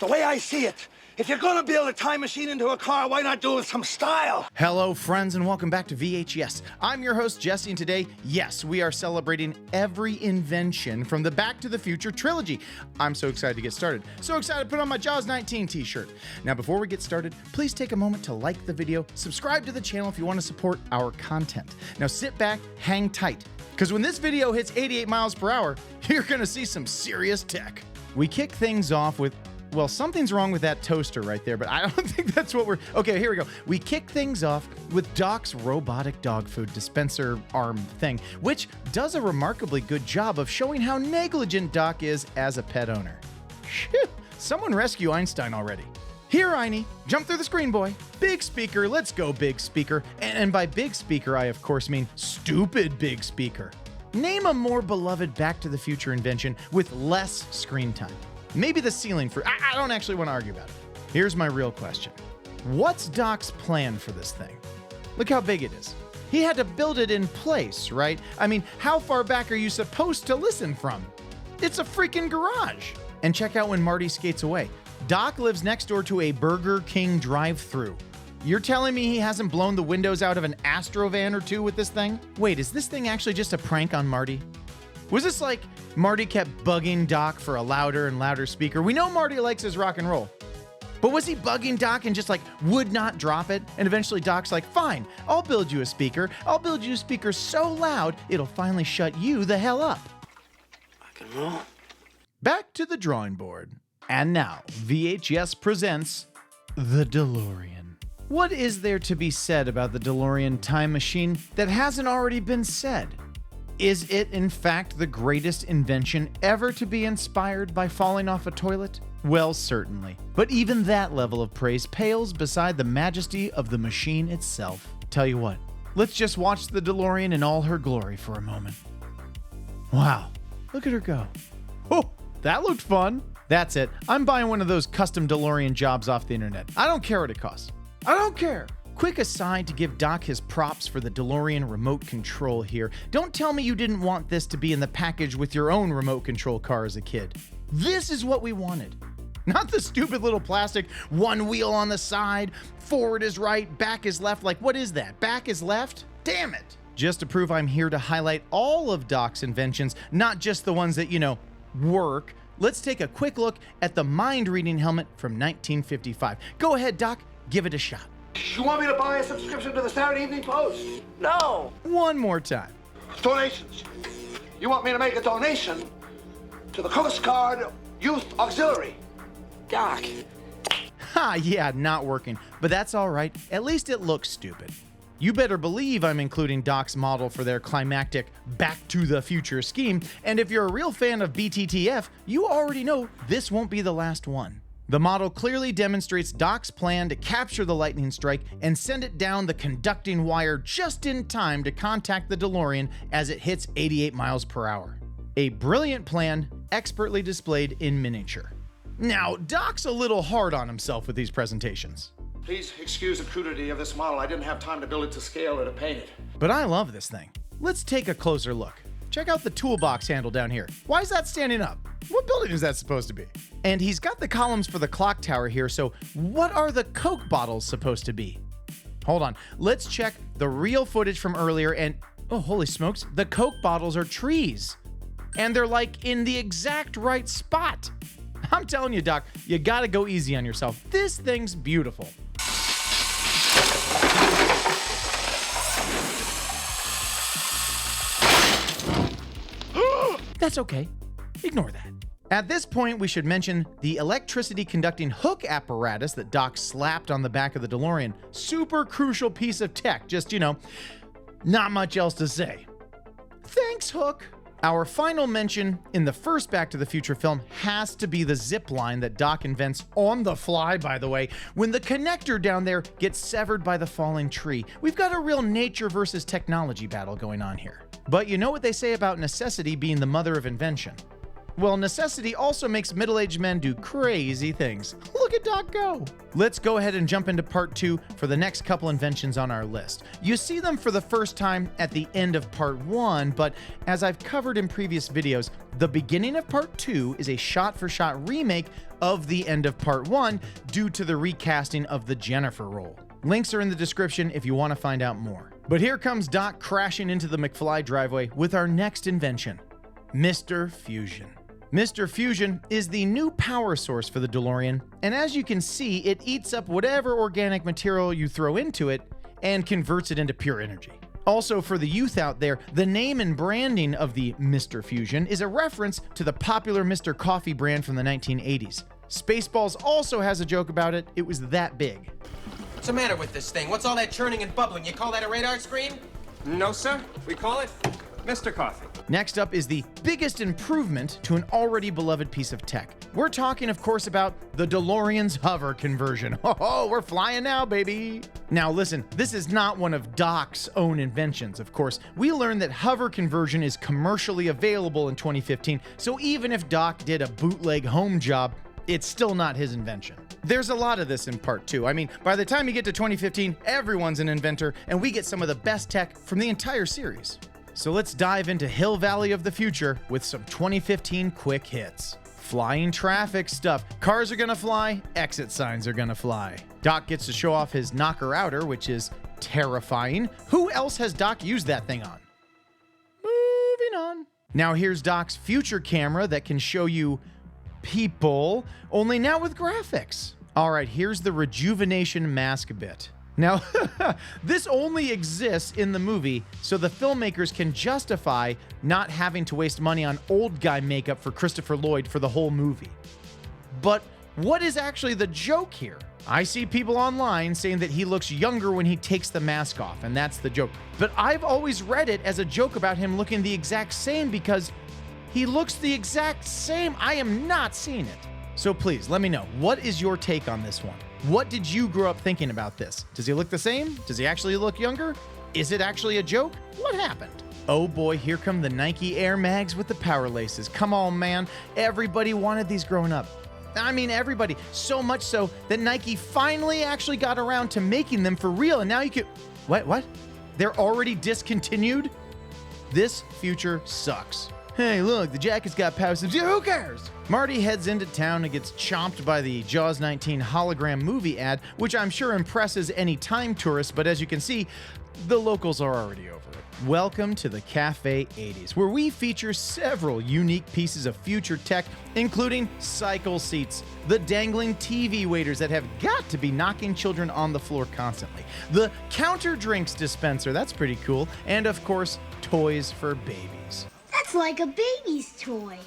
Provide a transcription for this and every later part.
The way I see it, if you're gonna build a time machine into a car, why not do it with some style? Hello, friends, and welcome back to VHS. I'm your host, Jesse, and today, yes, we are celebrating every invention from the Back to the Future trilogy. I'm so excited to get started. So excited to put on my Jaws 19 t-shirt. Now, before we get started, please take a moment to like the video, subscribe to the channel if you want to support our content. Now, sit back, hang tight, because when this video hits 88 miles per hour, you're gonna see some serious tech. We kick things off with, well, something's wrong with that toaster right there, but I don't think that's what we're... Okay, here we go. We kick things off with Doc's robotic dog food dispenser arm thing, which does a remarkably good job of showing how negligent Doc is as a pet owner. Phew, someone rescue Einstein already. Here, Einie, jump through the screen, boy. Big speaker, let's go, big speaker. And by big speaker, I of course mean stupid big speaker. Name a more beloved Back to the Future invention with less screen time. Maybe the ceiling for... I don't actually want to argue about it. Here's my real question. What's Doc's plan for this thing? Look how big it is. He had to build it in place, right? I mean, how far back are you supposed to listen from? It's a freaking garage. And check out when Marty skates away. Doc lives next door to a Burger King drive-thru. You're telling me he hasn't blown the windows out of an Astrovan or two with this thing? Wait, is this thing actually just a prank on Marty? Was this like Marty kept bugging Doc for a louder and louder speaker? We know Marty likes his rock and roll. But was he bugging Doc and just like would not drop it? And eventually Doc's like, fine, I'll build you a speaker. I'll build you a speaker so loud, it'll finally shut you the hell up. Rock and roll. Back to the drawing board. And now, VHS presents the DeLorean. What is there to be said about the DeLorean time machine that hasn't already been said? Is it, in fact, the greatest invention ever to be inspired by falling off a toilet? Well, certainly. But even that level of praise pales beside the majesty of the machine itself. Tell you what, let's just watch the DeLorean in all her glory for a moment. Wow, look at her go. Oh, that looked fun. That's it. I'm buying one of those custom DeLorean jobs off the internet. I don't care what it costs. I don't care. Quick aside to give Doc his props for the DeLorean remote control here. Don't tell me you didn't want this to be in the package with your own remote control car as a kid. This is what we wanted. Not the stupid little plastic one wheel on the side, forward is right, back is left. Like, what is that? Back is left? Damn it. Just to prove I'm here to highlight all of Doc's inventions, not just the ones that, you know, work, let's take a quick look at the mind-reading helmet from 1955. Go ahead, Doc, give it a shot. You want me to buy a subscription to the Saturday Evening Post? No. One more time. Donations. You want me to make a donation to the Coast Guard Youth Auxiliary? Doc. Ha, yeah, not working. But that's all right. At least it looks stupid. You better believe I'm including Doc's model for their climactic Back to the Future scheme. And if you're a real fan of BTTF, you already know this won't be the last one. The model clearly demonstrates Doc's plan to capture the lightning strike and send it down the conducting wire just in time to contact the DeLorean as it hits 88 miles per hour. A brilliant plan, expertly displayed in miniature. Now, Doc's a little hard on himself with these presentations. Please excuse the crudity of this model. I didn't have time to build it to scale or to paint it. But I love this thing. Let's take a closer look. Check out the toolbox handle down here. Why is that standing up? What building is that supposed to be? And he's got the columns for the clock tower here, so what are the Coke bottles supposed to be? Hold on, let's check the real footage from earlier and, oh, holy smokes, the Coke bottles are trees. And they're like in the exact right spot. I'm telling you, Doc, you gotta go easy on yourself. This thing's beautiful. That's okay. Ignore that. At this point, we should mention the electricity conducting hook apparatus that Doc slapped on the back of the DeLorean. Super crucial piece of tech. Just, you know, not much else to say. Thanks, Hook. Our final mention in the first Back to the Future film has to be the zip line that Doc invents on the fly, by the way, when the connector down there gets severed by the falling tree. We've got a real nature versus technology battle going on here. But you know what they say about necessity being the mother of invention? Well, necessity also makes middle-aged men do crazy things. Look at Doc go. Let's go ahead and jump into part 2 for the next couple inventions on our list. You see them for the first time at the end of part 1, but as I've covered in previous videos, the beginning of part 2 is a shot-for-shot remake of the end of part 1 due to the recasting of the Jennifer role. Links are in the description if you want to find out more. But here comes Doc crashing into the McFly driveway with our next invention, Mr. Fusion. Mr. Fusion is the new power source for the DeLorean, and as you can see, it eats up whatever organic material you throw into it and converts it into pure energy. Also, for the youth out there, the name and branding of the Mr. Fusion is a reference to the popular Mr. Coffee brand from the 1980s. Spaceballs also has a joke about it. It was that big. What's the matter with this thing? What's all that churning and bubbling? You call that a radar screen? No, sir. We call it Mr. Coffee. Next up is the biggest improvement to an already beloved piece of tech. We're talking, of course, about the DeLorean's hover conversion. Oh, we're flying now, baby. Now listen, this is not one of Doc's own inventions, of course. We learned that hover conversion is commercially available in 2015, so even if Doc did a bootleg home job, it's still not his invention. There's a lot of this in part 2. I mean, by the time you get to 2015, everyone's an inventor, and we get some of the best tech from the entire series. So let's dive into Hill Valley of the future with some 2015 quick hits. Flying traffic stuff. Cars are gonna fly, exit signs are gonna fly. Doc gets to show off his knocker outer, which is terrifying. Who else has Doc used that thing on? Moving on. Now here's Doc's future camera that can show you people, only now with graphics. All right, here's the rejuvenation mask bit. Now, this only exists in the movie, so the filmmakers can justify not having to waste money on old guy makeup for Christopher Lloyd for the whole movie. But what is actually the joke here? I see people online saying that he looks younger when he takes the mask off, and that's the joke. But I've always read it as a joke about him looking the exact same because he looks the exact same. I am not seeing it. So please, let me know. What is your take on this one? What did you grow up thinking about this? Does he look the same? Does he actually look younger? Is it actually a joke? What happened? Oh boy, here come the Nike Air Mags with the power laces. Come on, man. Everybody wanted these growing up. I mean, everybody. So much so that Nike finally actually got around to making them for real, and now you can... What? They're already discontinued? This future sucks. Hey, look, the jacket's got power. Who cares? Marty heads into town and gets chomped by the Jaws 19 hologram movie ad, which I'm sure impresses any time tourist, but as you can see, the locals are already over it. Welcome to the Cafe 80s, where we feature several unique pieces of future tech, including cycle seats, the dangling TV waiters that have got to be knocking children on the floor constantly, the counter drinks dispenser, that's pretty cool, and of course, toys for babies. That's like a baby's toy.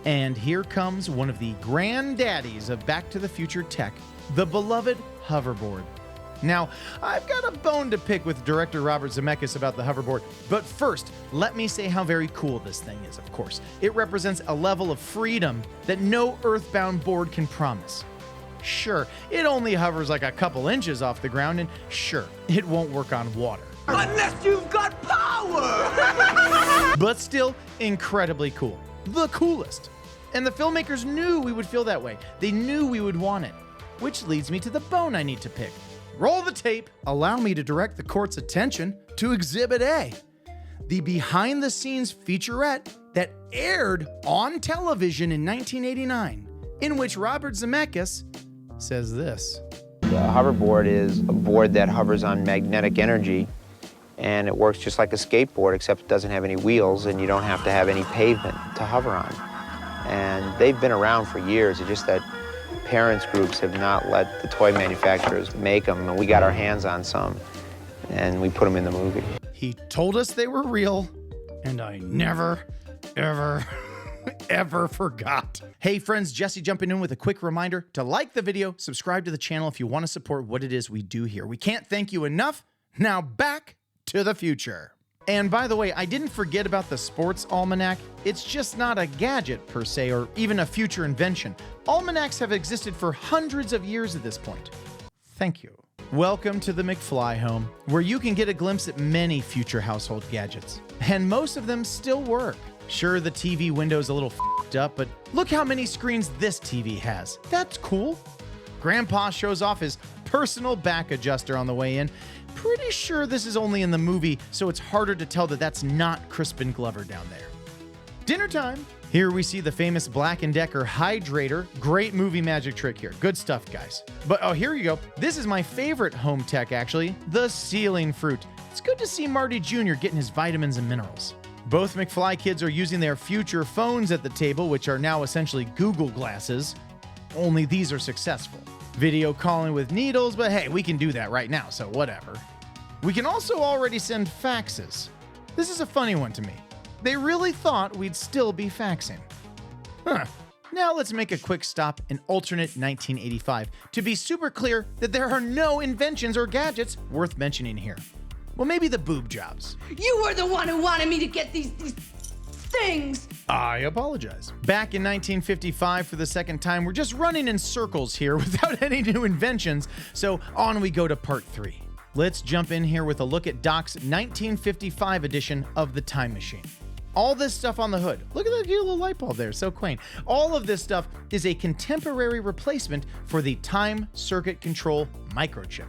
And here comes one of the granddaddies of Back to the Future tech, the beloved hoverboard. Now, I've got a bone to pick with director Robert Zemeckis about the hoverboard, but first, let me say how very cool this thing is, of course. It represents a level of freedom that no earthbound board can promise. Sure, it only hovers like a couple inches off the ground, and sure, it won't work on water. Unless you've got power! But still, incredibly cool. The coolest. And the filmmakers knew we would feel that way. They knew we would want it. Which leads me to the bone I need to pick. Roll the tape. Allow me to direct the court's attention to Exhibit A, the behind-the-scenes featurette that aired on television in 1989, in which Robert Zemeckis says this. The hoverboard is a board that hovers on magnetic energy, and it works just like a skateboard, except it doesn't have any wheels, and you don't have to have any pavement to hover on. And they've been around for years. It's just that parents groups have not let the toy manufacturers make them, and we got our hands on some, and we put them in the movie. He told us they were real, and I never, ever, ever forgot. Hey friends, Jesse jumping in with a quick reminder to like the video, subscribe to the channel if you want to support what it is we do here. We can't thank you enough. Now back to the future. And by the way, I didn't forget about the sports almanac. It's just not a gadget per se, or even a future invention. Almanacs have existed for hundreds of years at this point. Thank you. Welcome to the McFly home, where you can get a glimpse at many future household gadgets. And most of them still work. Sure, the TV window's a little f***ed up, but look how many screens this TV has. That's cool. Grandpa shows off his personal back adjuster on the way in. Pretty sure this is only in the movie, so it's harder to tell that that's not Crispin Glover down there. Dinner time. Here we see the famous Black & Decker hydrator. Great movie magic trick here. Good stuff, guys. But oh, here you go. This is my favorite home tech, actually. The ceiling fruit. It's good to see Marty Jr. getting his vitamins and minerals. Both McFly kids are using their future phones at the table, which are now essentially Google glasses. Only these are successful. Video calling with needles, but hey, we can do that right now, so whatever. We can also already send faxes. This is a funny one to me. They really thought we'd still be faxing. Huh. Now let's make a quick stop in alternate 1985 to be super clear that there are no inventions or gadgets worth mentioning here. Well, maybe the boob jobs. You were the one who wanted me to get these things. I apologize. Back in 1955 for the second time, we're just running in circles here without any new inventions, so on we go to part 3. Let's jump in here with a look at Doc's 1955 edition of the Time Machine. All this stuff on the hood. Look at that cute little light bulb there, so quaint. All of this stuff is a contemporary replacement for the time circuit control microchip.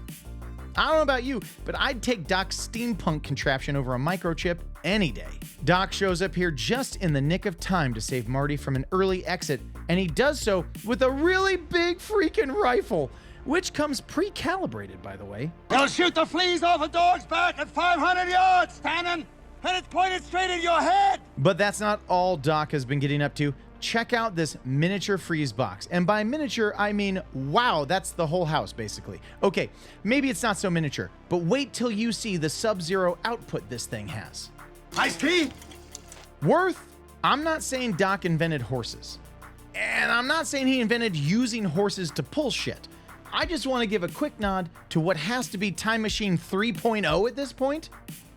I don't know about you, but I'd take Doc's steampunk contraption over a microchip any day. Doc shows up here just in the nick of time to save Marty from an early exit, and he does so with a really big freaking rifle, which comes pre-calibrated, by the way. They'll shoot the fleas off a dog's back at 500 yards, Tannen, and it's pointed straight at your head. But that's not all Doc has been getting up to. Check out this miniature freeze box. And by miniature, I mean, wow, that's the whole house, basically. Okay, maybe it's not so miniature, but wait till you see the sub-zero output this thing has. Iced tea? Worth? I'm not saying Doc invented horses. And I'm not saying he invented using horses to pull shit. I just want to give a quick nod to what has to be Time Machine 3.0 at this point.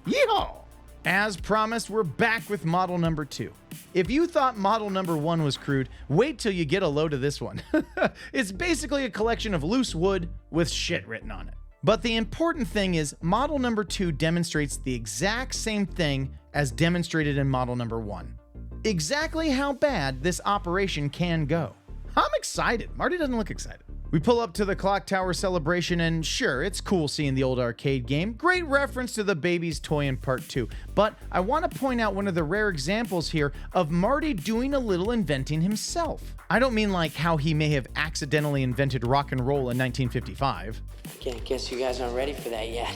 Yeehaw! As promised, we're back with model number 2. If you thought model number 1 was crude, wait till you get a load of this one. It's basically a collection of loose wood with shit written on it. But the important thing is model number 2 demonstrates the exact same thing as demonstrated in model number 1. Exactly how bad this operation can go. I'm excited. Marty doesn't look excited. We pull up to the clock tower celebration, and sure, it's cool seeing the old arcade game. Great reference to the baby's toy in part 2. But I want to point out one of the rare examples here of Marty doing a little inventing himself. I don't mean like how he may have accidentally invented rock and roll in 1955. I guess you guys aren't ready for that yet.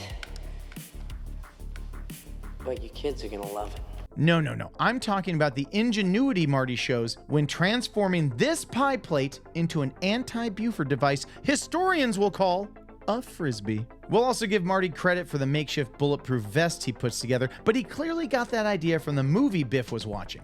But you kids are gonna love it. No. I'm talking about the ingenuity Marty shows when transforming this pie plate into an anti-Buford device historians will call a frisbee. We'll also give Marty credit for the makeshift bulletproof vest he puts together, but he clearly got that idea from the movie Biff was watching.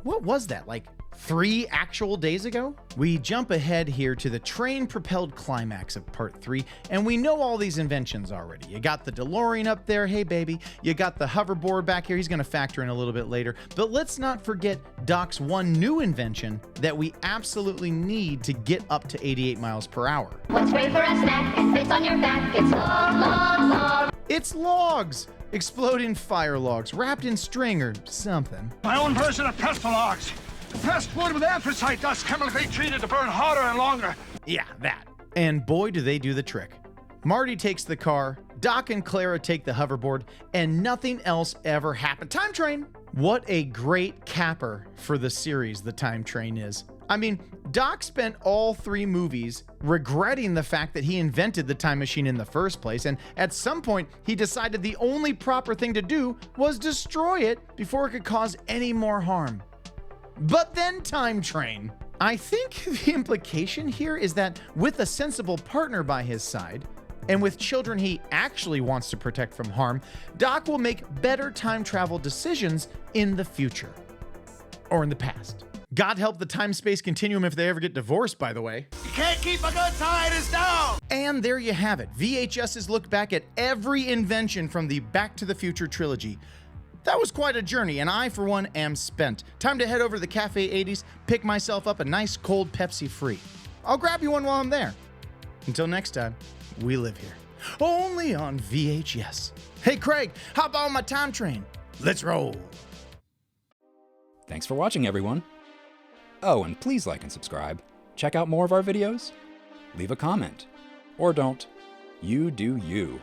What was that, like 3 actual days ago? We jump ahead here to the train-propelled climax of part 3, and we know all these inventions already. You got the Delorean up there, hey baby. You got the hoverboard back here, he's gonna factor in a little bit later. But let's not forget Doc's one new invention that we absolutely need to get up to 88 miles per hour. What's great for a snack and fits on your back? It's log. It's logs! Exploding fire logs, wrapped in string or something. My own version of pestle logs. Pressed wood with anthracite dust chemically treated to burn hotter and longer. Yeah, that. And boy, do they do the trick. Marty takes the car, Doc and Clara take the hoverboard, and nothing else ever happened. Time train! What a great capper for the series the Time Train is. I mean, Doc spent all 3 movies regretting the fact that he invented the time machine in the first place, and at some point, he decided the only proper thing to do was destroy it before it could cause any more harm. But then Time Train. I think the implication here is that with a sensible partner by his side, and with children he actually wants to protect from harm, Doc will make better time travel decisions in the future. Or in the past. God help the time-space continuum if they ever get divorced, by the way. You can't keep a good scientist down. And there you have it. VHS's look back at every invention from the Back to the Future trilogy. That was quite a journey, and I, for one, am spent. Time to head over to the Cafe 80s, pick myself up a nice cold Pepsi free. I'll grab you one while I'm there. Until next time, we live here. Only on VHS. Hey, Craig, hop on my time train. Let's roll. Thanks for watching, everyone. Oh, and please like and subscribe. Check out more of our videos. Leave a comment. Or don't. You do you.